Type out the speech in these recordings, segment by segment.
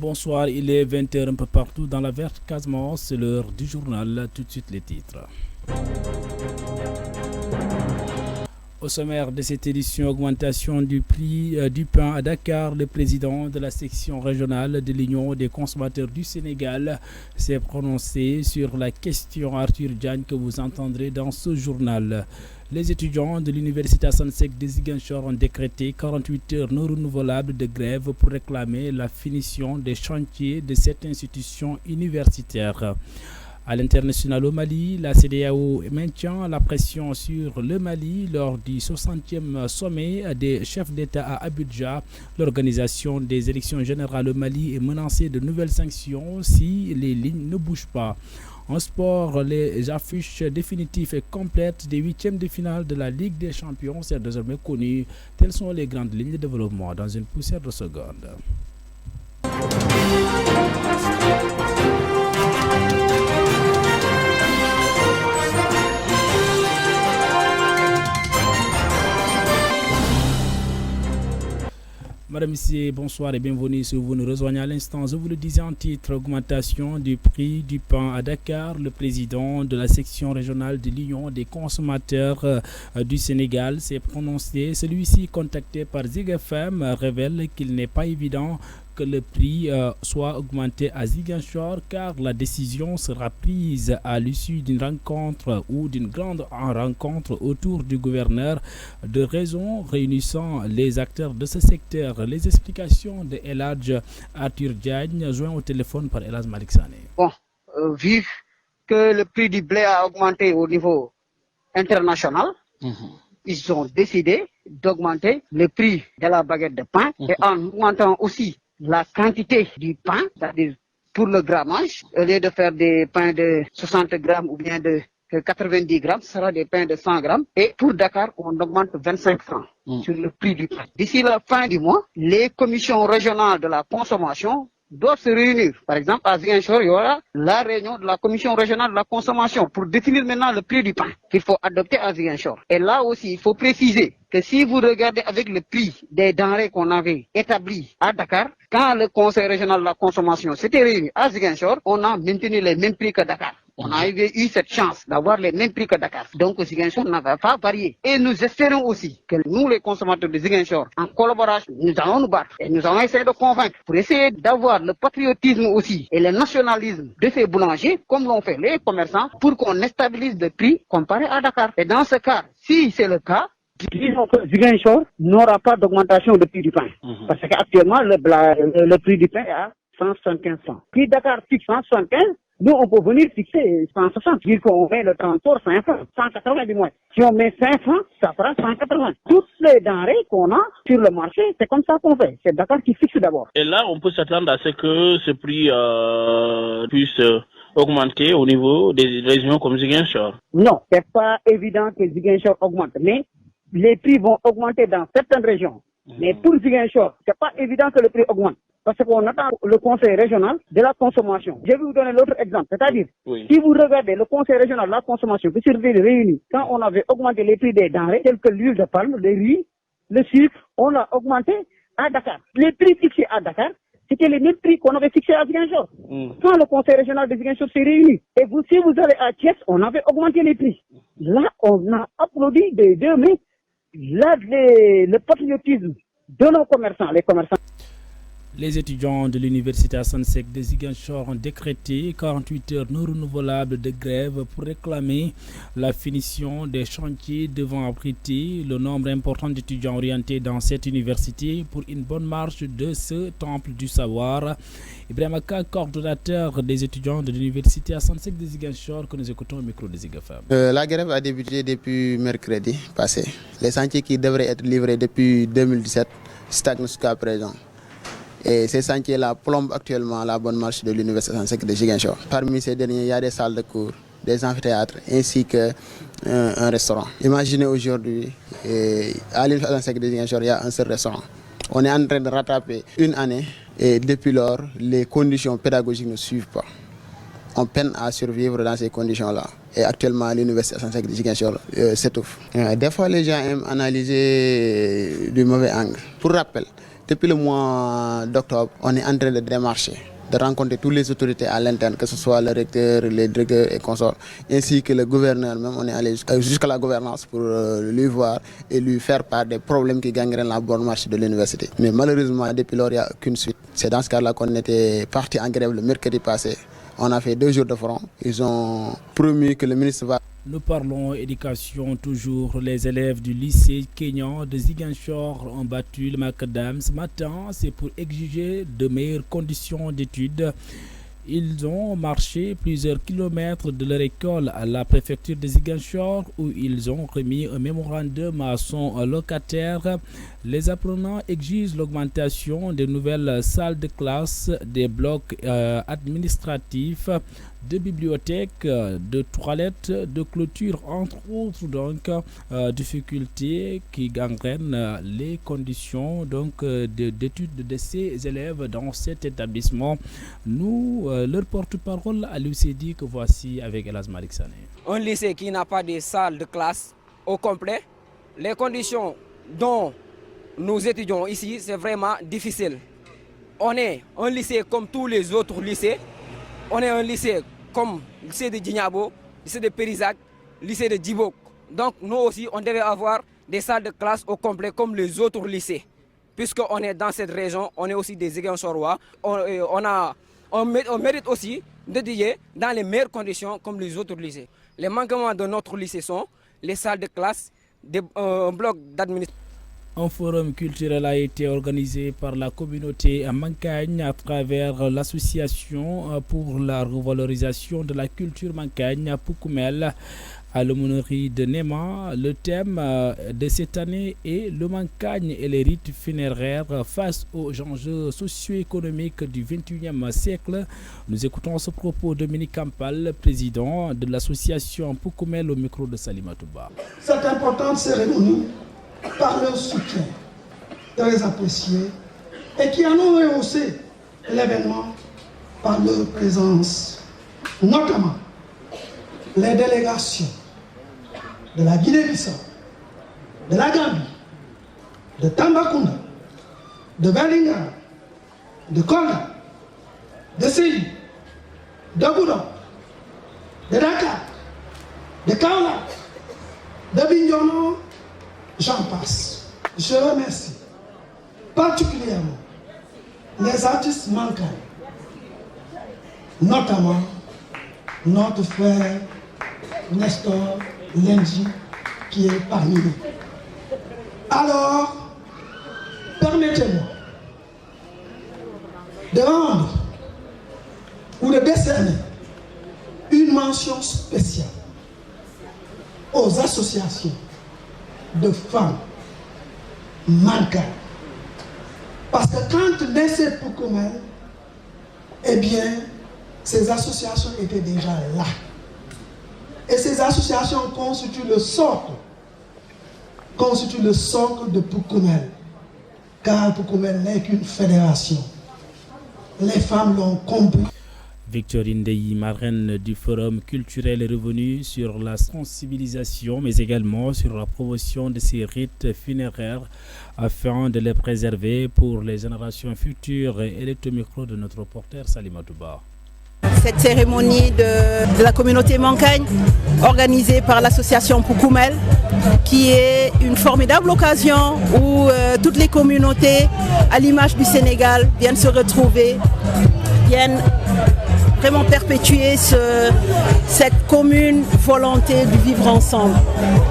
Bonsoir, il est 20h un peu partout dans la verte Casamance, c'est l'heure du journal, tout de suite les titres. Au sommaire de cette édition, augmentation du prix du pain à Dakar, le président de la section régionale de l'Union des consommateurs du Sénégal s'est prononcé sur la question Arthur Diagne que vous entendrez dans ce journal. Les étudiants de l'université Assane Seck de Ziguinchor ont décrété 48 heures non renouvelables de grève pour réclamer la finition des chantiers de cette institution universitaire. À l'international au Mali, la CEDEAO maintient la pression sur le Mali lors du 60e sommet des chefs d'État à Abuja. L'organisation des élections générales au Mali est menacée de nouvelles sanctions si les lignes ne bougent pas. En sport, les affiches définitives et complètes des huitièmes de finale de la Ligue des Champions sont désormais connues. Telles sont les grandes lignes de développement dans une poussière de secondes. Madame, Monsieur, bonsoir et bienvenue si vous nous rejoignez à l'instant. Je vous le disais en titre, augmentation du prix du pain à Dakar. Le président de la section régionale de l'Union des consommateurs du Sénégal s'est prononcé. Celui-ci, contacté par Zig FM, révèle qu'il n'est pas évident que le prix soit augmenté à Ziguinchor car la décision sera prise à l'issue d'une rencontre ou d'une grande rencontre autour du gouverneur de raisons réunissant les acteurs de ce secteur. Les explications de Eladj Arthur Diagne, joint au téléphone par Elas Malik Sané. Bon, vu que le prix du blé a augmenté au niveau international, ils ont décidé d'augmenter le prix de la baguette de pain et en augmentant aussi la quantité du pain, c'est-à-dire pour le grammage, au lieu de faire des pains de 60 grammes ou bien de 90 grammes, ce sera des pains de 100 grammes. Et pour Dakar, on augmente 25 francs sur le prix du pain. D'ici la fin du mois, les commissions régionales de la consommation doivent se réunir. Par exemple, à Ziguinchor, il y aura la réunion de la commission régionale de la consommation pour définir maintenant le prix du pain qu'il faut adopter à Ziguinchor. Et là aussi, il faut préciser que si vous regardez avec le prix des denrées qu'on avait établi à Dakar, quand le conseil régional de la consommation s'était réuni à Ziguinchor, on a maintenu les mêmes prix que Dakar. On a eu cette chance d'avoir les mêmes prix que Dakar. Donc Ziguinchor n'avait pas varié. Et nous espérons aussi que nous, les consommateurs de Ziguinchor, en collaboration, nous allons nous battre. Et nous allons essayer de convaincre pour essayer d'avoir le patriotisme aussi et le nationalisme de ces boulangers, comme l'ont fait les commerçants, pour qu'on stabilise le prix comparé à Dakar. Et dans ce cas, si c'est le cas, disons que Ziguinchor n'aura pas d'augmentation de prix du pain. Parce qu'actuellement, le prix du pain est à 175 francs. Puis Dakar fixe 175, nous on peut venir fixer 160. Dire qu'on met le transport 5 francs, 180 du moins. Si on met 5 francs, ça fera 180. Toutes les denrées qu'on a sur le marché, c'est comme ça qu'on fait. C'est Dakar qui fixe d'abord. Et là, on peut s'attendre à ce que ce prix puisse augmenter au niveau des régions comme Ziguinchor. Non, c'est pas évident que Ziguinchor augmente, mais les prix vont augmenter dans certaines régions. Mais pour Ziguinchor, c'est pas évident que le prix augmente. Parce qu'on attend le conseil régional de la consommation. Je vais vous donner l'autre exemple. C'est-à-dire, si vous regardez le conseil régional de la consommation qui s'est réuni, quand on avait augmenté les prix des denrées, tels que l'huile de palme, le riz, le sucre, on l'a augmenté à Dakar. Les prix fixés à Dakar, c'était les mêmes prix qu'on avait fixés à Ziguinchor. Quand le conseil régional de Ziguinchor s'est réuni, et vous, si vous allez à Thiès, on avait augmenté les prix. Là, on a applaudi des deux mains. Là, le patriotisme de nos commerçants, les commerçants. Les étudiants de l'université Assane Seck de Ziguinchor ont décrété 48 heures non renouvelables de grève pour réclamer la finition des chantiers devant abriter le nombre important d'étudiants orientés dans cette université pour une bonne marche de ce temple du savoir. Ibrahim Aka, coordonnateur des étudiants de l'université Assane Seck de Ziguinchor, que nous écoutons au micro de Zig FM. La grève a débuté depuis mercredi passé. Les chantiers qui devraient être livrés depuis 2017 stagnent jusqu'à présent. Et ces chantiers-là plombent actuellement la bonne marche de l'université Assane Seck de Ziguinchor. Parmi ces derniers, il y a des salles de cours, des amphithéâtres ainsi qu'un restaurant. Imaginez aujourd'hui, à l'université Assane Seck de Ziguinchor, il y a un seul restaurant. On est en train de rattraper une année et depuis lors, les conditions pédagogiques ne suivent pas. On peine à survivre dans ces conditions-là. Et actuellement, l'université Assane Seck de Ziguinchor s'étouffe. Des fois, les gens aiment analyser du mauvais angle. Pour rappel, Depuis le mois d'octobre, on est en train de démarcher, de rencontrer toutes les autorités à l'interne, que ce soit le recteur, les directeurs et consorts, ainsi que le gouverneur même. On est allé jusqu'à la gouvernance pour lui voir et lui faire part des problèmes qui gangrènent la bonne marche de l'université. Mais malheureusement, depuis lors, il n'y a aucune suite. C'est dans ce cas-là qu'on était parti en grève le mercredi passé. On a fait 2 jours de front. Ils ont promis que le ministre va... Nous parlons éducation toujours. Les élèves du lycée kényan de Ziguinchor ont battu le macadam ce matin. C'est pour exiger de meilleures conditions d'études. Ils ont marché plusieurs kilomètres de leur école à la préfecture de Ziguinchor où ils ont remis un mémorandum à son locataire. Les apprenants exigent l'augmentation des nouvelles salles de classe, des blocs administratifs, de bibliothèques, de toilettes, de clôtures, entre autres difficultés qui gangrènent les conditions d'études de ces élèves dans cet établissement. Nous, leur porte-parole à l'UCD que voici avec Elas Malik Sané. Un lycée qui n'a pas de salle de classe au complet, les conditions dont nous étudions ici, c'est vraiment difficile. On est un lycée comme tous les autres lycées. On est un lycée comme le lycée de Djignabo, lycée de Périzak, lycée de Djibok. Donc nous aussi, on devait avoir des salles de classe au complet comme les autres lycées. Puisqu'on est dans cette région, on est aussi des Ziguinchorois. On mérite aussi d'étudier dans les meilleures conditions comme les autres lycées. Les manquements de notre lycée sont les salles de classe, un bloc d'administration. Un forum culturel a été organisé par la communauté à Mankagne à travers l'association pour la revalorisation de la culture Mankagne à Poukoumel à l'aumônerie de Néma. Le thème de cette année est le Mankagne et les rites funéraires face aux enjeux socio-économiques du XXIe siècle. Nous écoutons ce propos de Dominique Kampal, président de l'association Poukoumel au micro de Salimata Ba. Cette importante cérémonie, par leur soutien très apprécié et qui en ont rehaussé l'événement par leur présence, notamment les délégations de la Guinée-Bissau, de la Gambie, de Tambacounda, de Bellingham, de Kolda, de Sédhiou, de Goudomp, de Dakar, de Kaolack, de Bignona, j'en passe. Je remercie particulièrement les artistes manquants, notamment notre frère Nestor Lenji qui est parmi nous. Alors, permettez-moi de rendre ou de décerner une mention spéciale aux associations de femmes manquantes. Parce que quand naissait Poukoumel, eh bien, ces associations étaient déjà là. Et ces associations constituent le socle de Poukoumel. Car Poukoumel n'est qu'une fédération. Les femmes l'ont compris. Victorine Deyi, marraine du Forum culturel, est revenue sur la sensibilisation, mais également sur la promotion de ces rites funéraires afin de les préserver pour les générations futures. Elle est au micro de notre reporter Salimata Ba. Cette cérémonie de la communauté Mankagne, organisée par l'association Poukoumel, qui est une formidable occasion où toutes les communautés, à l'image du Sénégal, viennent se retrouver, viennent vraiment perpétuer cette commune volonté de vivre ensemble.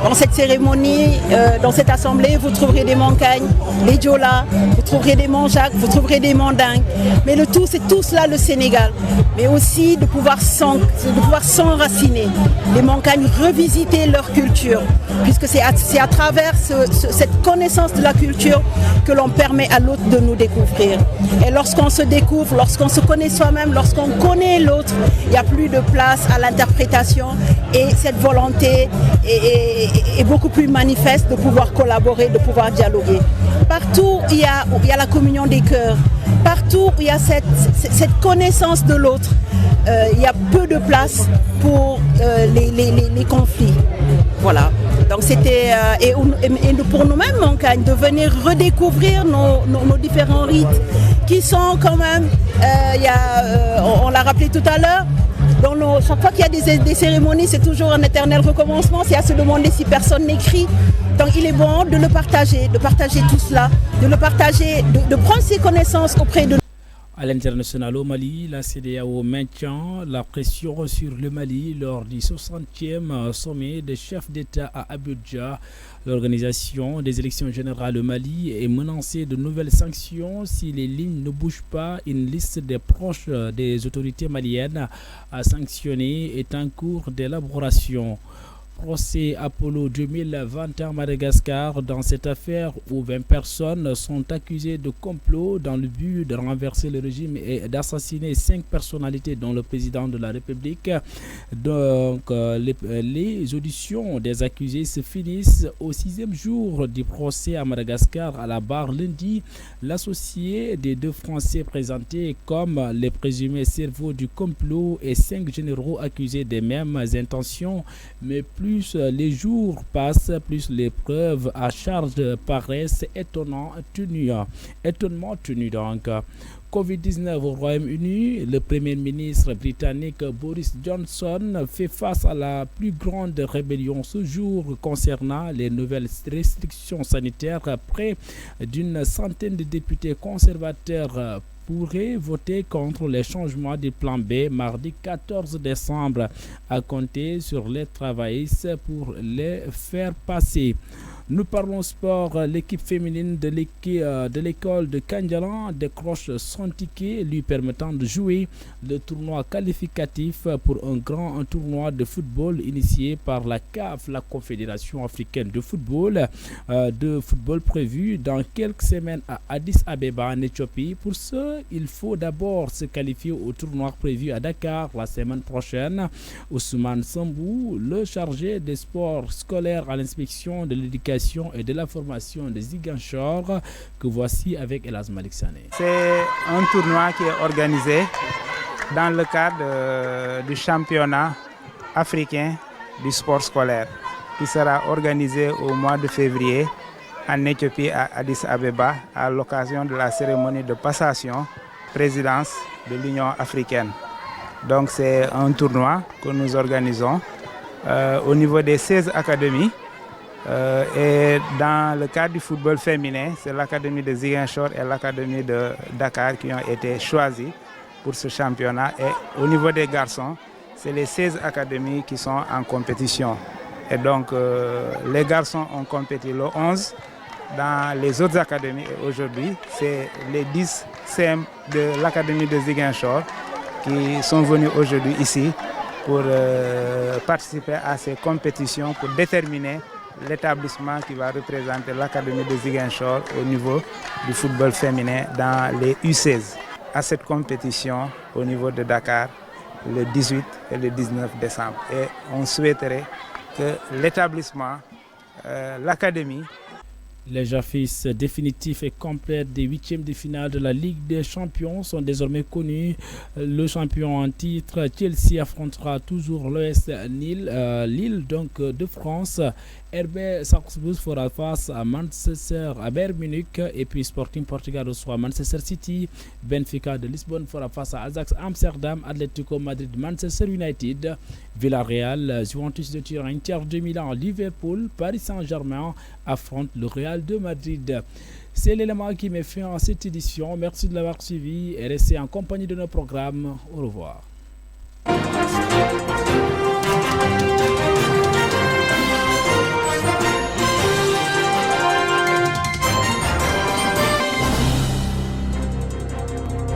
Dans cette cérémonie, dans cette assemblée, vous trouverez des Mankagnes, des Diola, vous trouverez des Manjac, vous trouverez des Mandingues. Mais le tout, c'est tout cela le Sénégal. Mais aussi de pouvoir s'enraciner. Les Mankagnes revisiter leur culture. Puisque c'est à travers cette connaissance de la culture que l'on permet à l'autre de nous découvrir. Et lorsqu'on se découvre, lorsqu'on se connaît soi-même, lorsqu'on connaît l'autre, il n'y a plus de place à l'interprétation et cette volonté est beaucoup plus manifeste de pouvoir collaborer, de pouvoir dialoguer. Partout où il y a la communion des cœurs, partout où il y a cette connaissance de l'autre, il y a peu de place pour les conflits. Voilà. Donc c'était, et pour nous-mêmes, Moncagne, de venir redécouvrir nos différents rites qui sont quand même, on l'a rappelé tout à l'heure, chaque fois qu'il y a des cérémonies, c'est toujours un éternel recommencement. C'est à se demander si personne n'écrit. Donc il est bon de le partager, tout cela, de le partager, de prendre ses connaissances auprès de nous. À l'international au Mali, la CEDEAO maintient la pression sur le Mali lors du 60e sommet des chefs d'État à Abuja. L'organisation des élections générales au Mali est menacée de nouvelles sanctions si les lignes ne bougent pas. Une liste des proches des autorités maliennes à sanctionner est en cours d'élaboration. Procès Apollo 2021 Madagascar. Dans cette affaire où 20 personnes sont accusées de complot dans le but de renverser le régime et d'assassiner 5 personnalités dont le président de la République. Donc les auditions des accusés se finissent au 6e jour du procès à Madagascar à la barre lundi. L'associé des 2 Français présentés comme les présumés cerveaux du complot et 5 généraux accusés des mêmes intentions, mais plus les jours passent, plus les preuves à charge paraissent étonnellement tenues. Donc, Covid-19 au Royaume-Uni, le Premier ministre britannique Boris Johnson fait face à la plus grande rébellion ce jour concernant les nouvelles restrictions sanitaires. Près d'une centaine de députés conservateurs pourraient voter contre les changements du plan B mardi 14 décembre, à compter sur les travaillistes pour les faire passer. Nous parlons sport. L'équipe féminine de l'école de Kandialan décroche son ticket lui permettant de jouer le tournoi qualificatif pour un grand tournoi de football initié par la CAF, la Confédération africaine de football, prévu dans quelques semaines à Addis Abeba en Éthiopie. Pour ce, il faut d'abord se qualifier au tournoi prévu à Dakar la semaine prochaine. Ousmane Sambou, le chargé des sports scolaires à l'inspection de l'éducation et de la formation de Ziguinchor, que voici avec Elas Malik Sané. C'est un tournoi qui est organisé dans le cadre du championnat africain du sport scolaire qui sera organisé au mois de février en Éthiopie à Addis Abeba à l'occasion de la cérémonie de passation présidence de l'Union africaine. Donc c'est un tournoi que nous organisons au niveau des 16 académies. Et dans le cadre du football féminin, c'est l'académie de Ziguinchor et l'académie de Dakar qui ont été choisis pour ce championnat. Et au niveau des garçons, c'est les 16 académies qui sont en compétition. Et donc les garçons ont compéti le 11 dans les autres académies. Et aujourd'hui, c'est les 10 CM de l'académie de Ziguinchor qui sont venus aujourd'hui ici pour participer à ces compétitions, pour déterminer l'établissement qui va représenter l'académie de Ziguinchor au niveau du football féminin dans les U16. À cette compétition au niveau de Dakar le 18 et le 19 décembre. Et on souhaiterait que l'établissement, l'académie. Les affiches définitives et complètes des 8e de finale de la Ligue des Champions sont désormais connues. Le champion en titre, Chelsea, affrontera toujours l'OS Lille donc de France. RB Salzbourg fera face à Manchester, à Bayern Munich, et puis Sporting Portugal reçoit Manchester City. Benfica de Lisbonne fera face à Ajax Amsterdam, Atlético Madrid, Manchester United, Villarreal, Juventus de Turin, Inter de Milan, Liverpool, Paris Saint-Germain affrontent le Real de Madrid. C'est l'élément qui met fin à cette édition. Merci de l'avoir suivi et restez en compagnie de nos programmes. Au revoir.